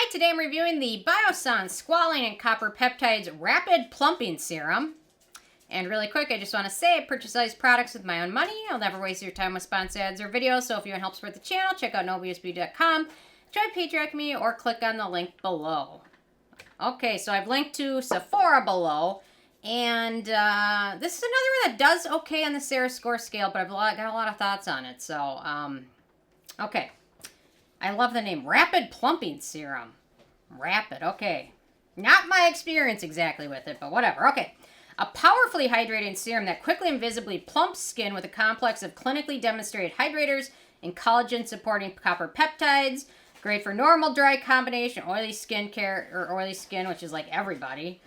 Hi, today I'm reviewing the Biossance Squalane and Copper Peptides Rapid Plumping Serum. And really quick, I just want to say I purchase these products with my own money. I'll never waste your time with sponsored ads or videos, so if you want to help support the channel, check out nobiusb.com, join Patreon me, or click on the link below. Okay, so I've linked to Sephora below, and this is another one that does okay on the Sarah score scale, but I've got a lot of thoughts on it, so, okay. I love the name. Rapid Plumping Serum. Rapid, okay. Not my experience exactly with it, but whatever. Okay. A powerfully hydrating serum that quickly and visibly plumps skin with a complex of clinically demonstrated hydrators and collagen-supporting copper peptides. Great for normal, dry combination, oily skin care, or oily skin, which is like everybody.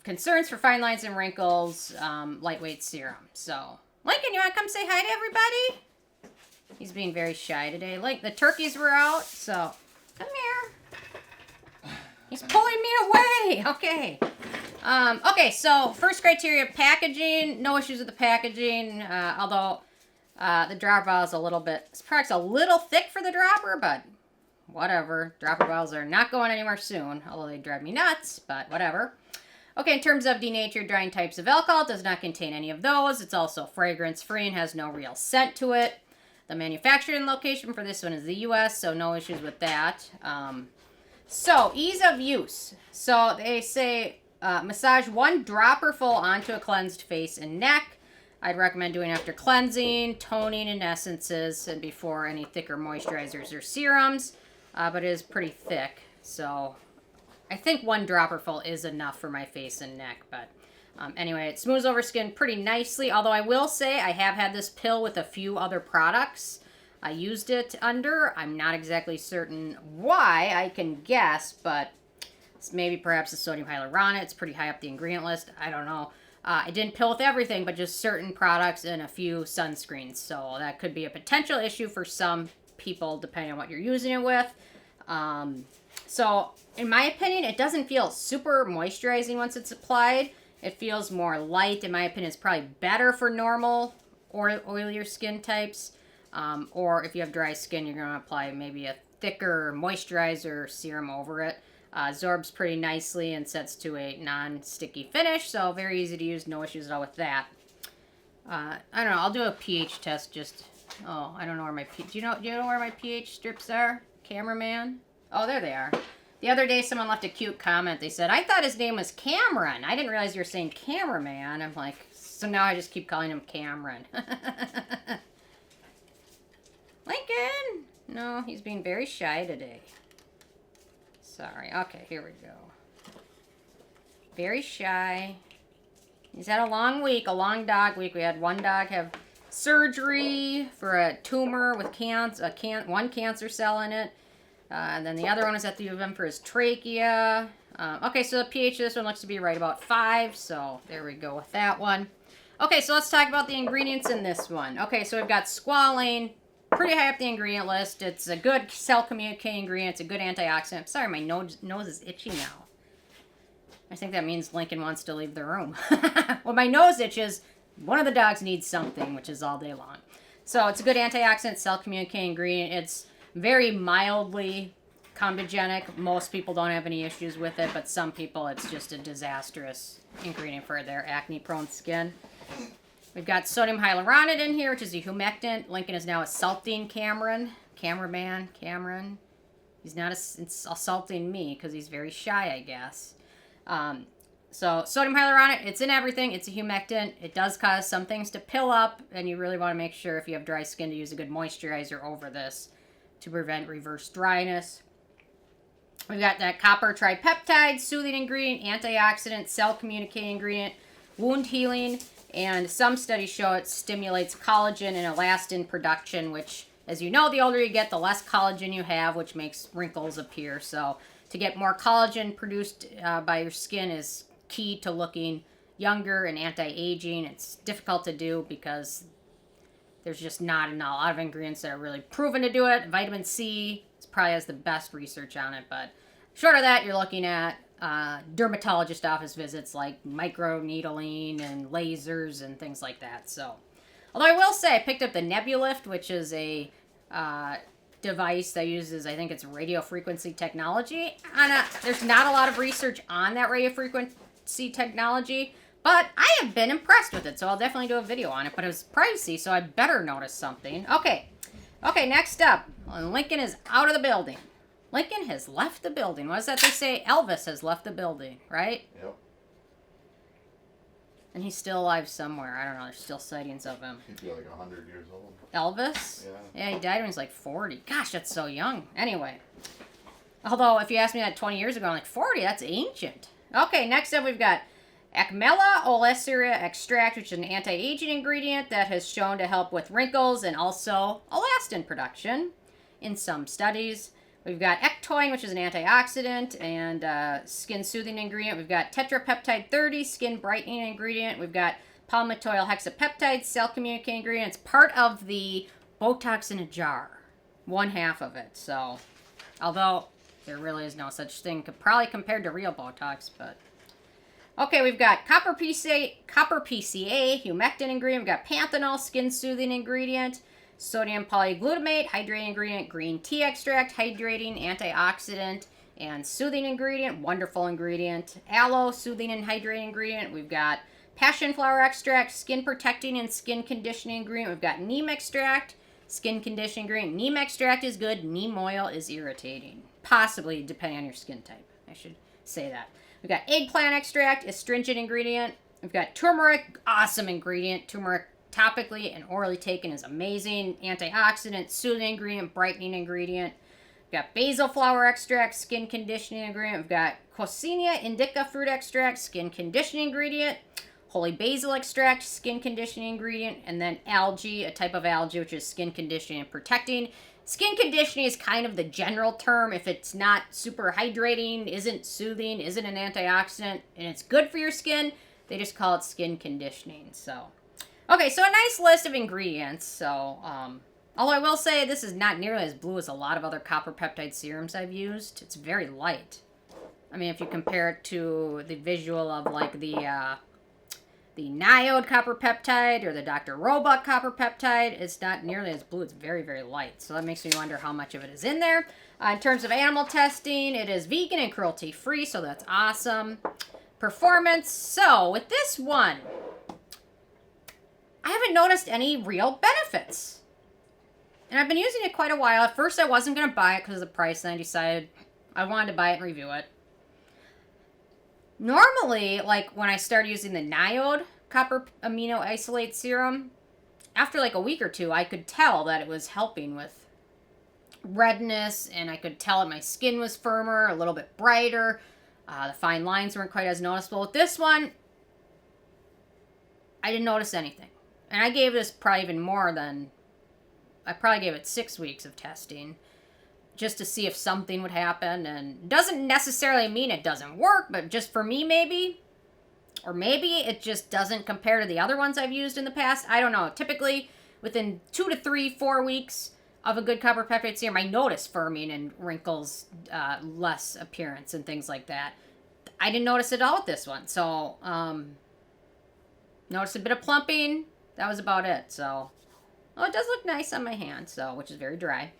Concerns for fine lines and wrinkles. Lightweight serum. So, Lincoln, you want to come say hi to everybody? He's being very shy today. Like, the turkeys were out, so come here. He's pulling me away. Okay. Okay, so first criteria, packaging. No issues with the packaging, although the dropper vial is a little bit, this product's a little thick for the dropper, but whatever. Dropper vials are not going anywhere soon, although they drive me nuts, but whatever. Okay, in terms of denatured drying types of alcohol, it does not contain any of those. It's also fragrance-free and has no real scent to it. The manufacturing location for this one is the U.S., so no issues with that. So, ease of use. So, they say massage one dropper full onto a cleansed face and neck. I'd recommend doing after cleansing, toning, and essences, and before any thicker moisturizers or serums. But it is pretty thick, so I think one dropper full is enough for my face and neck, but anyway, it smooths over skin pretty nicely, although I will say I have had this pill with a few other products. I used it under. I'm not exactly certain why. I can guess, but it's maybe perhaps the sodium hyaluronate. It's pretty high up the ingredient list. I don't know. I didn't pill with everything, but just certain products and a few sunscreens, so that could be a potential issue for some people depending on what you're using it with. So, in my opinion, it doesn't feel super moisturizing once it's applied. It feels more light. In my opinion, it's probably better for normal or oilier skin types. Or if you have dry skin, you're going to apply maybe a thicker moisturizer serum over it. Absorbs pretty nicely and sets to a non-sticky finish. So very easy to use. No issues at all with that. I don't know. I'll do a pH test just... Oh, I don't know where my... Do you know where my pH strips are? Cameraman? Oh, there they are. The other day, someone left a cute comment. They said, I thought his name was Cameron. I didn't realize you were saying cameraman. I'm like, so now I just keep calling him Cameron. Lincoln! No, he's being very shy today. Sorry. Okay, here we go. Very shy. He's had a long week, a long dog week. We had one dog have surgery for a tumor with one cancer cell in it. And then the other one is at the U of M for his trachea. Okay, so the pH of this one looks to be right about 5. So there we go with that one. Okay, so let's talk about the ingredients in this one. Okay, so we've got squalane. Pretty high up the ingredient list. It's a good cell communicating ingredient. It's a good antioxidant. I'm sorry, my nose is itchy now. I think that means Lincoln wants to leave the room. Well, my nose itches. One of the dogs needs something, which is all day long. So it's a good antioxidant, cell communicating ingredient. It's very mildly comedogenic. Most people don't have any issues with it, but some people it's just a disastrous ingredient for their acne-prone skin. We've got sodium hyaluronate in here, which is a humectant. Lincoln is now assaulting Cameron. Cameron. He's not assaulting me because he's very shy, I guess. So sodium hyaluronate, it's in everything. It's a humectant. It does cause some things to pill up, and you really want to make sure if you have dry skin to use a good moisturizer over this to prevent reverse dryness. We've got that copper tripeptide, soothing ingredient, antioxidant, cell communicating ingredient, wound healing, and some studies show it stimulates collagen and elastin production, which, as you know, the older you get, the less collagen you have, which makes wrinkles appear. So to get more collagen produced by your skin is key to looking younger and anti-aging. It's difficult to do because there's just not a lot of ingredients that are really proven to do it. Vitamin C probably has the best research on it, but short of that, you're looking at dermatologist office visits like microneedling and lasers and things like that. So, although I will say I picked up the Nebulift, which is a device that uses, I think it's radio frequency technology. There's not a lot of research on that radio frequency technology, but I have been impressed with it, so I'll definitely do a video on it. But it was pricey, so I better notice something. Okay, next up, Lincoln is out of the building. Lincoln has left the building. What is that they say? Elvis has left the building, right? Yep. And he's still alive somewhere. I don't know. There's still sightings of him. He'd be like 100 years old. Elvis? Yeah. Yeah, he died when he was like 40. Gosh, that's so young. Anyway. Although, if you asked me that 20 years ago, I'm like, 40? That's ancient. Okay, next up we've got Acmella Oleracea extract, which is an anti-aging ingredient that has shown to help with wrinkles and also elastin production in some studies. We've got Ectoin, which is an antioxidant and skin soothing ingredient. We've got Tetrapeptide 30, skin brightening ingredient. We've got Palmitoyl hexapeptide, cell communicating ingredient. It's part of the Botox in a jar. One half of it. So, although there really is no such thing, probably compared to real Botox, but. Okay, we've got copper PCA humectant ingredient. We've got Panthenol, skin soothing ingredient. Sodium polyglutamate, hydrating ingredient, green tea extract, hydrating, antioxidant, and soothing ingredient, wonderful ingredient. Aloe, soothing and hydrating ingredient. We've got passion flower extract, skin protecting and skin conditioning ingredient. We've got neem extract, skin conditioning ingredient. Neem extract is good, neem oil is irritating. Possibly, depending on your skin type. I should say that. We've got eggplant extract, astringent ingredient. We've got turmeric, awesome ingredient. Turmeric topically and orally taken is amazing. Antioxidant, soothing ingredient, brightening ingredient. We've got basil flower extract, skin conditioning ingredient. We've got Coccinea indica fruit extract, skin conditioning ingredient. Holy basil extract, skin conditioning ingredient. And then algae, a type of algae, which is skin conditioning and protecting. Skin conditioning is kind of the general term. If it's not super hydrating, isn't soothing, isn't an antioxidant, and it's good for your skin, they just call it skin conditioning. So. Okay, so a nice list of ingredients. So, although I will say this is not nearly as blue as a lot of other copper peptide serums I've used. It's very light. I mean, if you compare it to the visual of like the Niode copper peptide or the Dr. Roebuck copper peptide, it's not nearly as blue. It's very, very light. So that makes me wonder how much of it is in there. In terms of animal testing, it is vegan and cruelty-free, so that's awesome. Performance. So with this one, I haven't noticed any real benefits. And I've been using it quite a while. At first, I wasn't going to buy it because of the price, and I decided I wanted to buy it and review it. Normally, like when I started using the Niode copper amino isolate serum, after like a week or two, I could tell that it was helping with redness, and I could tell that my skin was firmer, a little bit brighter. The fine lines weren't quite as noticeable. With this one, I didn't notice anything. And I gave this probably even more than, I probably gave it 6 weeks of testing just to see if something would happen. And doesn't necessarily mean it doesn't work, but just for me maybe. Or maybe it just doesn't compare to the other ones I've used in the past. I don't know. Typically, within 2 to 3, 4 weeks of a good copper peptide serum, I notice firming and wrinkles, less appearance and things like that. I didn't notice it all with this one. So, noticed a bit of plumping. That was about it. So, oh, it does look nice on my hand, so, which is very dry.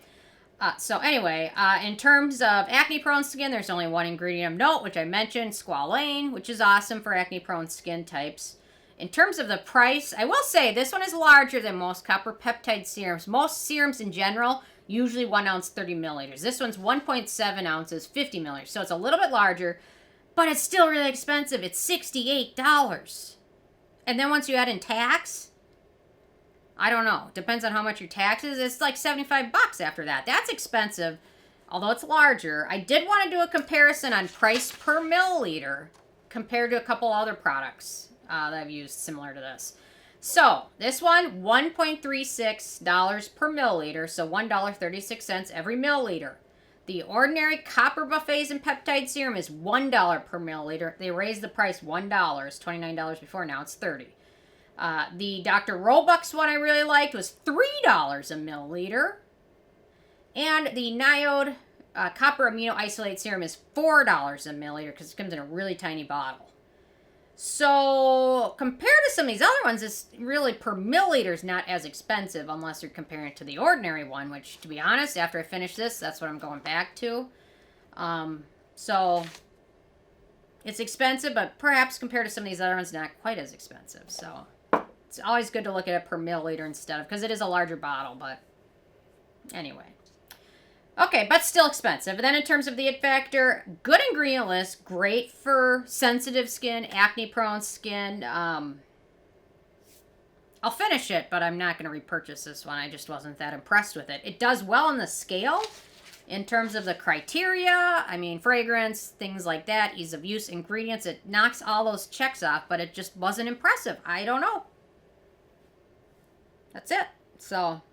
So anyway, in terms of acne-prone skin, there's only one ingredient of note, which I mentioned, Squalane, which is awesome for acne-prone skin types. In terms of the price, I will say this one is larger than most copper peptide serums. Most serums in general, usually 1 ounce, 30 milliliters. This one's 1.7 ounces, 50 milliliters. So it's a little bit larger, but it's still really expensive. It's $68. And then once you add in tax, I don't know. Depends on how much your tax is. It's like $75 after that. That's expensive, although it's larger. I did want to do a comparison on price per milliliter compared to a couple other products that I've used similar to this. So, this one, $1.36 per milliliter, so $1.36 every milliliter. The ordinary copper buffets and peptide serum is $1 per milliliter. They raised the price $1. It's $29 before, now it's $30. The Dr. Roebuck's one I really liked was $3 a milliliter. And the Niode copper amino isolate serum is $4 a milliliter because it comes in a really tiny bottle. So compared to some of these other ones, it's really per milliliter is not as expensive unless you're comparing it to the ordinary one, which, to be honest, after I finish this, that's what I'm going back to. So it's expensive, but perhaps compared to some of these other ones, not quite as expensive. So it's always good to look at it per milliliter instead of, because it is a larger bottle, but anyway. Okay, but still expensive. And then in terms of the it factor, good ingredient list, great for sensitive skin, acne-prone skin. I'll finish it, but I'm not going to repurchase this one. I just wasn't that impressed with it. It does well on the scale in terms of the criteria. I mean, fragrance, things like that, ease of use, ingredients. It knocks all those checks off, but it just wasn't impressive. I don't know. That's it. So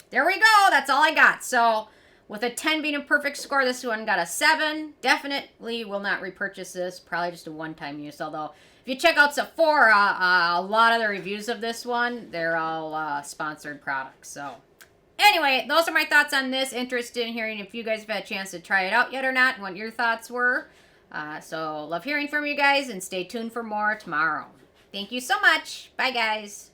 there we go. That's all I got. So with a 10 being a perfect score, this one got a 7. Definitely will not repurchase this. Probably just a one-time use. Although, if you check out Sephora, a lot of the reviews of this one, they're all sponsored products. So, anyway, those are my thoughts on this. Interested in hearing if you guys have had a chance to try it out yet or not, and what your thoughts were. So, love hearing from you guys, and stay tuned for more tomorrow. Thank you so much. Bye, guys.